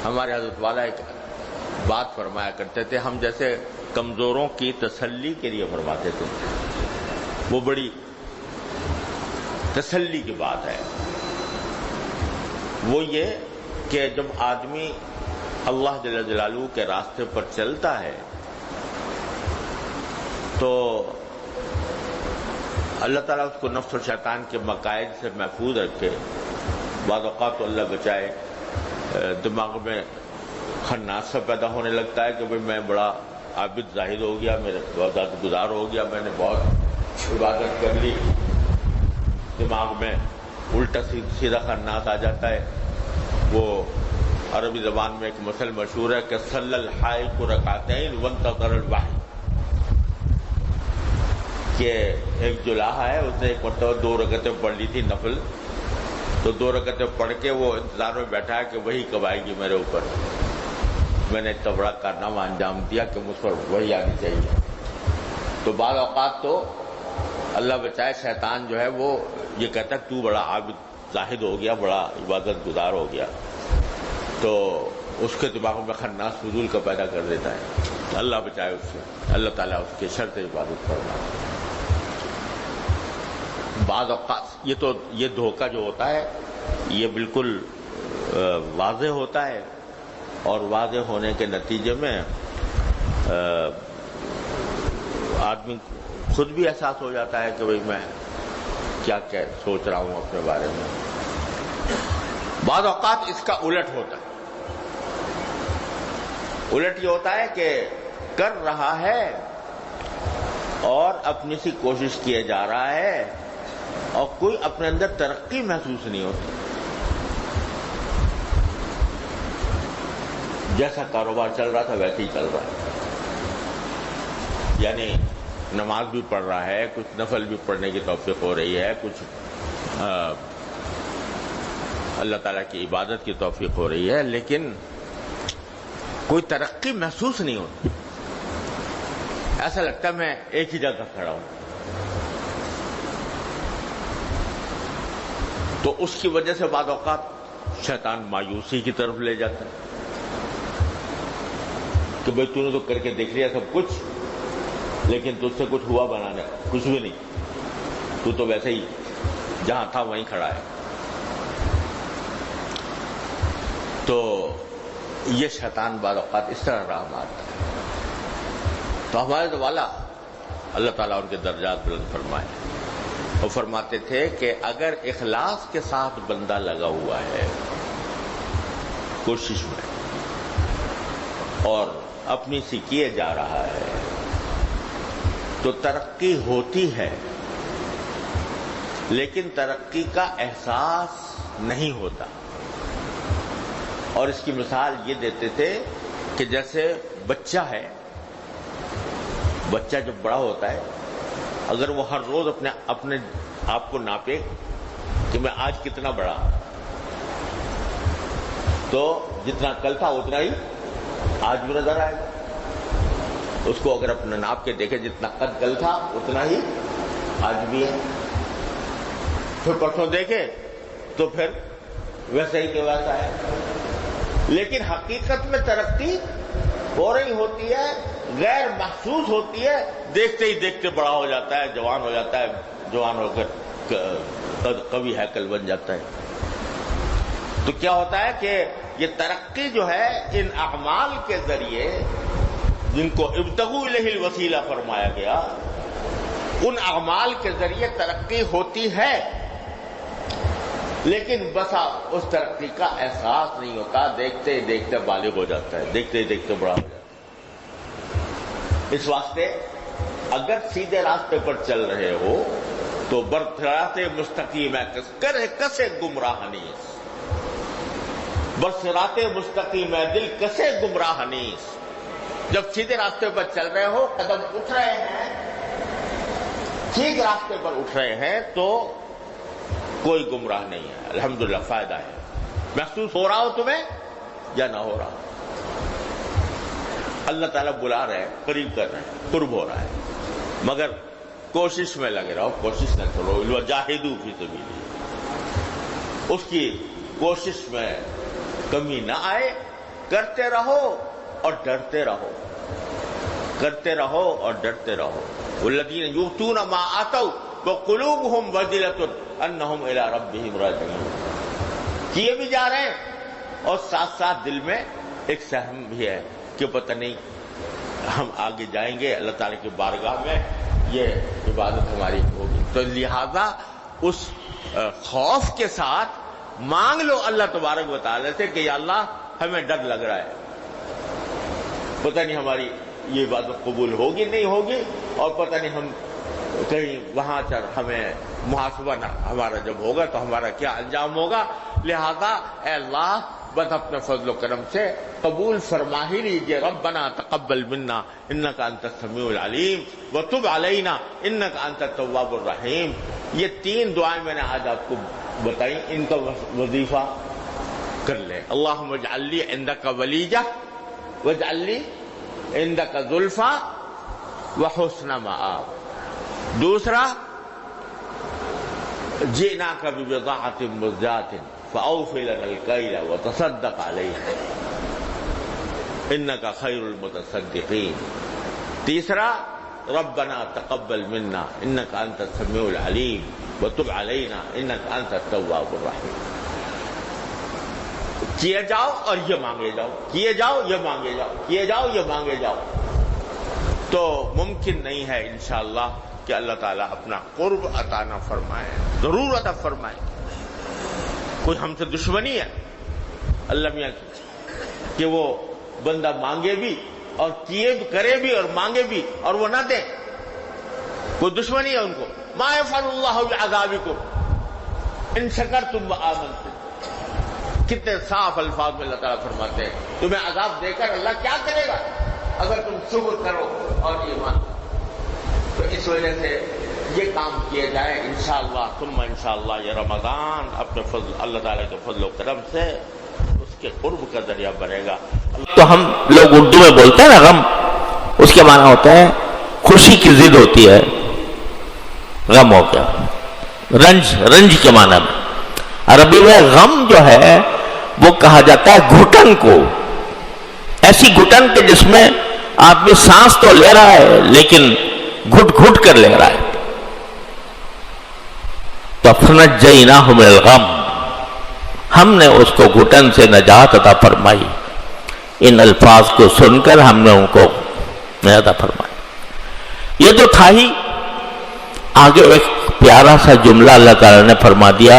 ہمارے حضرت والا ایک بات فرمایا کرتے تھے، ہم جیسے کمزوروں کی تسلی کے لیے فرماتے تھے، وہ بڑی تسلی کی بات ہے۔ وہ یہ کہ جب آدمی اللہ جل جلالہ کے راستے پر چلتا ہے تو اللہ تعالیٰ اس کو نفس و شیطان کے مقائد سے محفوظ رکھے۔ بعض اوقات تو اللہ بچائے دماغ میں خناس سا پیدا ہونے لگتا ہے کہ بھئی میں بڑا عابد زاہد ہو گیا، میرے عبادت گزار ہو گیا، میں نے بہت عبادت کر لی، دماغ میں الٹا سیدھا خناس آ جاتا ہے۔ وہ عربی زبان میں ایک مثل مشہور ہے کہ صلی الحائق رکعتین وانتظر الوحی، کہ ایک جلاحہ ہے، اس نے ایک مرتبہ 2 رکعتیں پڑھ لی تھی نفل، تو 2 رکعتیں پڑھ کے وہ انتظار میں بیٹھا ہے کہ وہی کب آئے گی میرے اوپر، میں نے اتنا بڑا کارنامہ انجام دیا کہ مجھ پر وہی آنی چاہیے۔ تو بعض اوقات تو اللہ بچائے شیطان جو ہے وہ یہ کہتا ہے تو بڑا عابد زاہد ہو گیا، بڑا عبادت گزار ہو گیا، تو اس کے دماغ میں خناس فضول کا پیدا کر دیتا ہے۔ اللہ بچائے اس سے، اللہ تعالیٰ اس کے شر سے حفاظت فرمائے۔ بعض اوقات یہ دھوکہ جو ہوتا ہے یہ بالکل واضح ہوتا ہے، اور واضح ہونے کے نتیجے میں آدمی خود بھی احساس ہو جاتا ہے کہ بھئی میں کیا سوچ رہا ہوں اپنے بارے میں۔ بعض اوقات اس کا الٹ ہوتا ہے، الٹ یہ ہوتا ہے کہ کر رہا ہے اور اپنی سی کوشش کیے جا رہا ہے اور کوئی اپنے اندر ترقی محسوس نہیں ہوتی، جیسا کاروبار چل رہا تھا ویسے ہی چل رہا ہے، یعنی نماز بھی پڑھ رہا ہے، کچھ نفل بھی پڑھنے کی توفیق ہو رہی ہے، کچھ اللہ تعالیٰ کی عبادت کی توفیق ہو رہی ہے، لیکن کوئی ترقی محسوس نہیں ہوتی، ایسا لگتا ہے میں ایک ہی جگہ کھڑا ہوں۔ تو اس کی وجہ سے بعض اوقات شیطان مایوسی کی طرف لے جاتا ہے کہ بھئی تو نے تو کر کے دیکھ لیا سب کچھ، لیکن تجھ سے کچھ ہوا بنانے کچھ بھی نہیں، تو ویسے ہی جہاں تھا وہیں کھڑا ہے۔ تو یہ شیطان بعض اوقات اس طرح راہ مارتا ہے۔ تو ہمارے والا اللہ تعالیٰ ان کے درجات بلند فرمائے، وہ فرماتے تھے کہ اگر اخلاص کے ساتھ بندہ لگا ہوا ہے کوشش میں اور اپنی سی کیے جا رہا ہے تو ترقی ہوتی ہے، لیکن ترقی کا احساس نہیں ہوتا۔ اور اس کی مثال یہ دیتے تھے کہ جیسے بچہ ہے، بچہ جب بڑا ہوتا ہے اگر وہ ہر روز اپنے آپ کو ناپے کہ میں آج کتنا بڑا، تو جتنا کل تھا اتنا ہی آج بھی نظر آئے گا۔ اس کو اگر اپنا ناپ کے دیکھے جتنا قد کل تھا اتنا ہی آج بھی ہے، پھر پرسوں دیکھے تو پھر ویسا ہی کہ ویسا ہے۔ لیکن حقیقت میں ترقی ہو رہی ہوتی ہے، غیر محسوس ہوتی ہے، دیکھتے ہی دیکھتے بڑا ہو جاتا ہے، جوان ہو جاتا ہے، جوان ہو کر قوی ہیکل بن جاتا ہے۔ تو کیا ہوتا ہے کہ یہ ترقی جو ہے ان اعمال کے ذریعے جن کو ابتغوا الیہ الوسیلہ فرمایا گیا، ان اعمال کے ذریعے ترقی ہوتی ہے، لیکن بسا اس ترقی کا احساس نہیں ہوتا، دیکھتے ہی دیکھتے بالغ ہو جاتا ہے، دیکھتے ہی دیکھتے بڑا ہو جاتا ہے۔ اس واسطے اگر سیدھے راستے پر چل رہے ہو تو برصراط مستقیم کرے کسے گمراہ نیس، برصراط مستقیم دل کسے گمراہ نیس۔ جب سیدھے راستے پر چل رہے ہو، قدم اٹھ رہے ہیں، ٹھیک راستے پر اٹھ رہے ہیں، تو کوئی گمراہ نہیں ہے، الحمدللہ فائدہ ہے۔ محسوس ہو رہا ہو تمہیں یا نہ ہو رہا، اللہ تعالیٰ بلا رہے ہیں، قریب کر رہے ہیں، قرب ہو رہا ہے، مگر کوشش میں لگے رہو، کوشش نہ کرو، وجاہدوا فی سبیلہ، اس کی کوشش میں کمی نہ آئے کرتے رہو اور ڈرتے رہو، کرتے رہو اور ڈرتے رہو۔ والذین یؤتون ما آتوا وقلوبهم وجلة انہم الی ربہم راجعون، کیے بھی جا رہے ہیں اور ساتھ ساتھ دل میں ایک سہم بھی ہے کہ پتہ نہیں ہم آگے جائیں گے اللہ تعالیٰ کی بارگاہ میں، یہ عبادت ہماری ہوگی۔ تو لہذا اس خوف کے ساتھ مانگ لو اللہ تبارک و تعالیٰ سے کہ یا اللہ ہمیں ڈر لگ رہا ہے، پتہ نہیں ہماری یہ عبادت قبول ہوگی نہیں ہوگی، اور پتہ نہیں ہم کہیں وہاں چل ہمیں محاسبہ نہ ہمارا جب ہوگا تو ہمارا کیا انجام ہوگا۔ لہذا اے اللہ بس اپنے فضل و کرم سے قبول فرما ہی لیجیے۔ ربنا تقبل منا انک انت السمیع العلیم وتب علینا انک انت التواب الرحیم۔ یہ 3 دعائیں میں نے آج آپ کو بتائی، ان کا وظیفہ کر لیں۔ اللہم اجعل لی عندک ولیجہ واجعل لی عندک زلفیٰ وحسن مآب۔ دوسرا جئناک ببضاعۃ مزجاۃ فأوف لنا الکیل وتصدق علینا انک خیر المتصدقین۔ تیسرا ربنا تقبل منا انک انت السمیع العلیم وتب علینا انک انت التواب الرحیم۔ کیے جاؤ اور یہ مانگے جاؤ، کیے جاؤ یہ مانگے جاؤ، کیے جاؤ یہ مانگے جاؤ، تو ممکن نہیں ہے انشاءاللہ کہ اللہ تعالیٰ اپنا قرب عطا نہ فرمائے، ضرور عطا فرمائے۔ کوئی ہم سے دشمنی ہے اللہ میاں کی کہ وہ بندہ مانگے بھی اور کیے کرے بھی اور مانگے بھی اور وہ نہ دے؟ کوئی دشمنی ہے ان کو؟ ما یفعل اللہ بعذابکم ان شکرتم وآمنتم۔ کتنے صاف الفاظ میں اللہ تعالیٰ فرماتے ہیں تمہیں عذاب دے کر اللہ کیا کرے گا اگر تم شکر کرو اور ایمان۔ تو اس وجہ سے یہ کام کیے جائے انشاءاللہ ثم انشاءاللہ یہ رمضان اپنے فضل اللہ تعالیٰ کے فضل و کرم سے اس کے قرب کا ذریعہ بنے گا۔ تو ہم لوگ اردو میں بولتے ہیں نا غم، اس کے معنی ہوتا ہے خوشی کی ضد ہوتی ہے، غم ہو گیا، رنج، رنج کے معنی میں۔ عربی میں غم جو ہے وہ کہا جاتا ہے گھٹن کو، ایسی گھٹن کہ جس میں آدمی سانس تو لے رہا ہے لیکن گھٹ گھٹ کر لے رہا ہے۔ تو فنجیناہ من الغم، ہم نے اس کو گھٹن سے نجات عطا فرمائی۔ ان الفاظ کو سن کر ہم نے ان کو نجات عطا فرمائی۔ یہ تو تھا ہی، آگے ایک پیارا سا جملہ اللہ تعالیٰ نے فرما دیا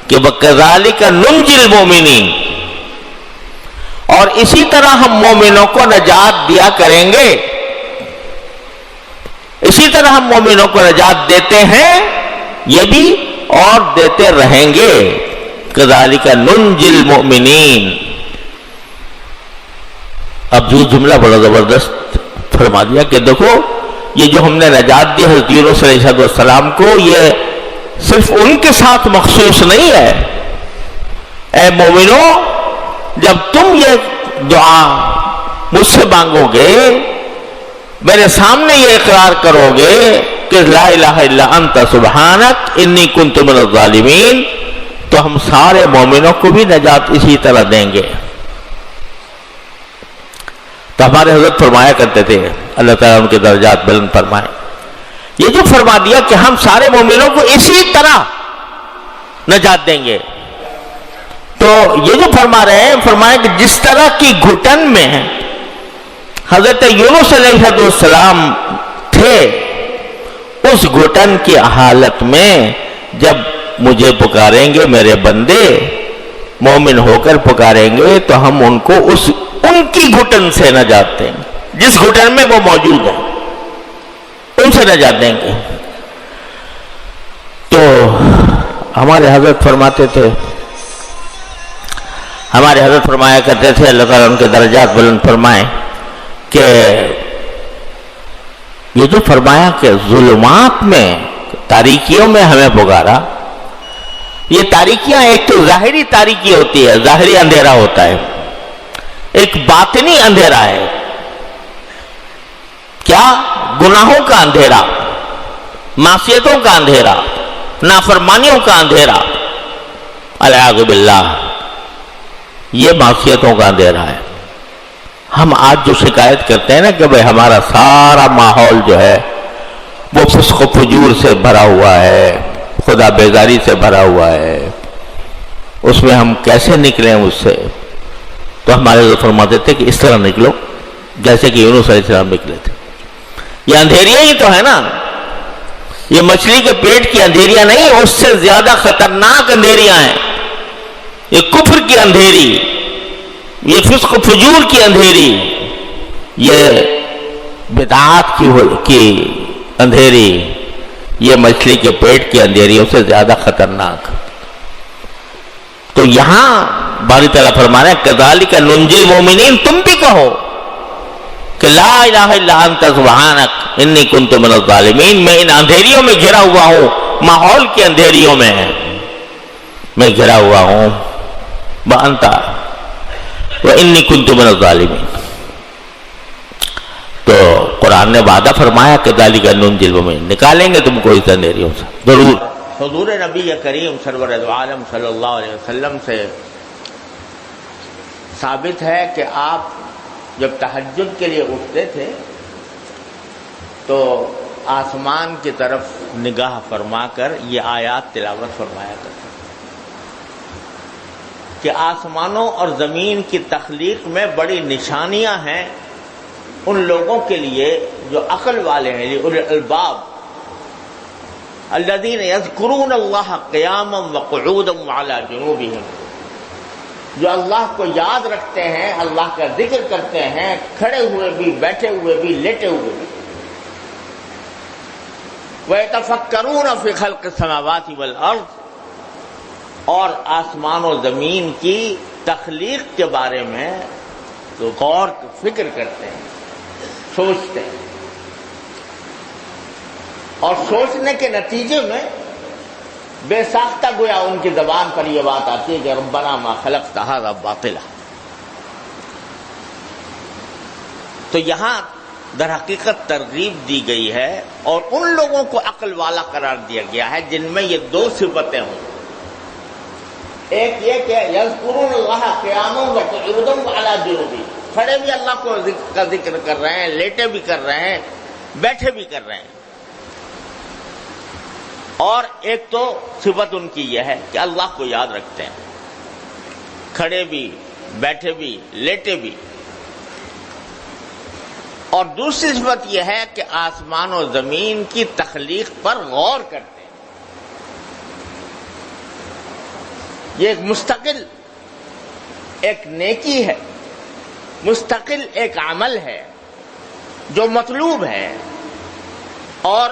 کہ وَكَذَلِكَ نُنْجِي الْمُؤْمِنِينَ، اور اسی طرح ہم مومنوں کو نجات دیا کریں گے، اسی طرح ہم مومنوں کو نجات دیتے ہیں یہ بھی اور دیتے رہیں گے۔ كَذَلِكَ نُنْجِي الْمُؤْمِنِينَ۔ اب جو جملہ بڑا زبردست فرما دیا کہ دیکھو یہ جو ہم نے نجات دی حضرت یونس علیہ السلام کو، یہ صرف ان کے ساتھ مخصوص نہیں ہے۔ اے مومنوں، جب تم یہ دعا مجھ سے مانگو گے، میرے سامنے یہ اقرار کرو گے کہ لا الہ الا انت سبحانک انی کنت من الظالمین، تو ہم سارے مومنوں کو بھی نجات اسی طرح دیں گے۔ تو ہمارے حضرت فرمایا کرتے تھے، اللہ تعالیٰ ان کے درجات بلند فرمائے، یہ جو فرما دیا کہ ہم سارے مومنوں کو اسی طرح نجات دیں گے، تو یہ جو فرما رہے ہیں، فرمائیں کہ جس طرح کی گھٹن میں حضرت یونس علیہ السلام تھے، اس گھٹن کی حالت میں جب مجھے پکاریں گے میرے بندے، مومن ہو کر پکاریں گے، تو ہم ان کو ان کی گھٹن سے نجات دیں گے، جس گھٹن میں وہ موجود ہیں ان سے نجات دیں گے۔ تو ہمارے حضرت فرماتے تھے، ہمارے حضرت فرمایا کرتے تھے، اللہ تعالیٰ ان کے درجات بلند فرمائے، کہ یہ جو فرمایا کہ ظلمات میں، تاریکیوں میں ہمیں پکارا، یہ تاریکیاں ایک تو ظاہری تاریکی ہوتی ہے، ظاہری اندھیرا ہوتا ہے، ایک باطنی اندھیرا ہے۔ کیا؟ گناہوں کا اندھیرا، معصیتوں کا اندھیرا، نافرمانیوں کا اندھیرا، العیاذ باللہ، یہ معصیتوں کا اندھیرا ہے۔ ہم آج جو شکایت کرتے ہیں نا کہ بھئی ہمارا سارا ماحول جو ہے وہ فسق و فجور سے بھرا ہوا ہے، خدا بیزاری سے بھرا ہوا ہے، اس میں ہم کیسے نکلیں اس سے؟ تو ہمارے حضرت فرماتے تھے کہ اس طرح نکلو جیسے کہ یونس علیہ السلام نکلے تھے۔ یہ اندھیریاں ہی تو ہے نا، یہ مچھلی کے پیٹ کی اندھیریاں نہیں، اس سے زیادہ خطرناک اندھیریاں ہیں۔ یہ کفر کی اندھیری، یہ فسق و فجور کی اندھیری، یہ بدعات کی اندھیری، یہ مچھلی کے پیٹ کی اندھیریوں سے زیادہ خطرناک۔ تو یہاں باری تعالیٰ فرما رہے ہیں کذالک ننجی المؤمنین، تم بھی کہو کہ لا الہ الا انت سبحانک انی کنت من الظالمین، میں ان اندھیریوں میں گھرا ہوا ہوں، ماحول کی اندھیریوں میں میں گھرا ہوا ہوں، وانت وانی کنت من الظالمین۔ تو قرآن نے وعدہ فرمایا کذالک ننجی المؤمنین، نکالیں گے تم کو اس اندھیریوں سے ضرور۔ حضور نبی کریم سرور عالم صلی اللہ علیہ وسلم سے ثابت ہے کہ آپ جب تہجد کے لیے اٹھتے تھے تو آسمان کی طرف نگاہ فرما کر یہ آیات تلاوت فرمایا کرتے کہ آسمانوں اور زمین کی تخلیق میں بڑی نشانیاں ہیں ان لوگوں کے لیے جو عقل والے ہیں، اولی الالباب، الذین یذکرون اللہ قیاما وقعودا وعلی جنوبہم، جو اللہ کو یاد رکھتے ہیں، اللہ کا ذکر کرتے ہیں، کھڑے ہوئے بھی، بیٹھے ہوئے بھی، لیٹے ہوئے بھی۔ وَيَتَفَكَّرُونَ فِي خَلْقِ السَّمَاوَاتِ وَالْأَرْضِ، اور آسمان و زمین کی تخلیق کے بارے میں تو غور فکر کرتے ہیں، سوچتے ہیں، اور سوچنے کے نتیجے میں بے ساختہ گویا ان کی زبان پر یہ بات آتی ہے کہ ربنا ما خلقت ھذا باطلا۔ تو یہاں در حقیقت ترغیب دی گئی ہے اور ان لوگوں کو عقل والا قرار دیا گیا ہے جن میں یہ دو صفتیں ہوں، ایک یہ کہ یذکرون اللہ قیاما وقعودا وعلی جنوبہم، کھڑے بھی اللہ کا ذکر کر رہے ہیں، لیٹے بھی کر رہے ہیں، بیٹھے بھی کر رہے ہیں۔ اور ایک تو صفت ان کی یہ ہے کہ اللہ کو یاد رکھتے ہیں، کھڑے بھی، بیٹھے بھی، لیٹے بھی۔ اور دوسری صفت یہ ہے کہ آسمان و زمین کی تخلیق پر غور کرتے ہیں۔ یہ ایک مستقل ایک نیکی ہے، مستقل ایک عمل ہے جو مطلوب ہے اور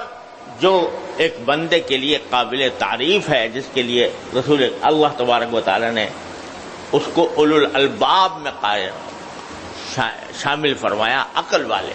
جو ایک بندے کے لیے قابل تعریف ہے، جس کے لیے رسول اللہ تبارک و تعالی نے اس کو اولو الالباب میں شامل فرمایا، عقل والے۔